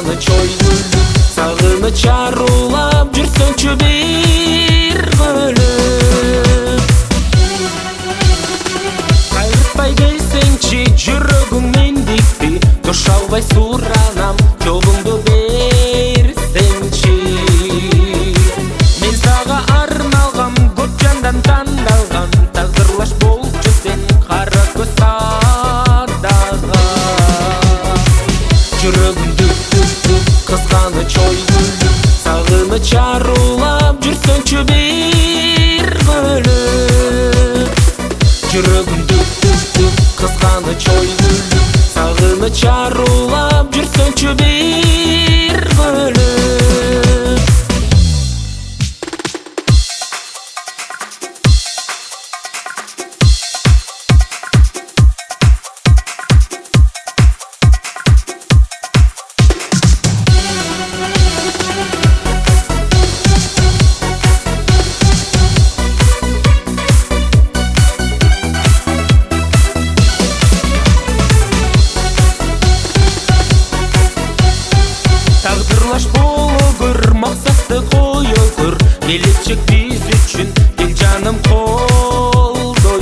кызганыч ойгүлүп сагыныч арулап жүрсөңчү бир бөлүп кайрытпай келсеңчи жүрөгүң мендикти туш албай суранам жолуңду берсеңчи мен сага арналган көп жандан тандалган тагдырлаш болчу сен кара көз садага жүрөгүм дүп кызганыч ойгүлүп сагыныч арулап жүрсөңчү бир бөлүп жүрөгүм дүп кызганыч ойгүлүп сагыныч арулап жүрсөңчү бир бөлүп Тагдырлаш болгур, максатты коёгур келечек биз үчүн эл жаным колдойгур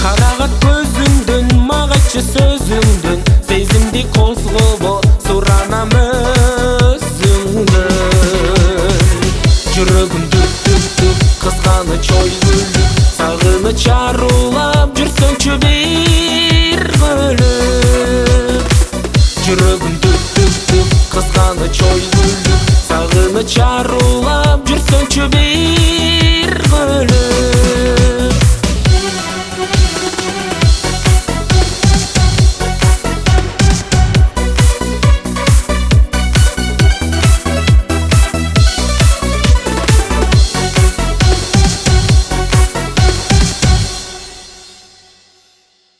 карагат көзүңдөн магачы сөзүңдөн сезимди козгобо суранам өзүңдөн жүрөгүм дүп кызганыч ойгүлүп сагыныч арулап жүрсөңчү бир бөлүп жүрөгүм кызганыч ойгүлүп сагыныч арулап жүрсөңчү бир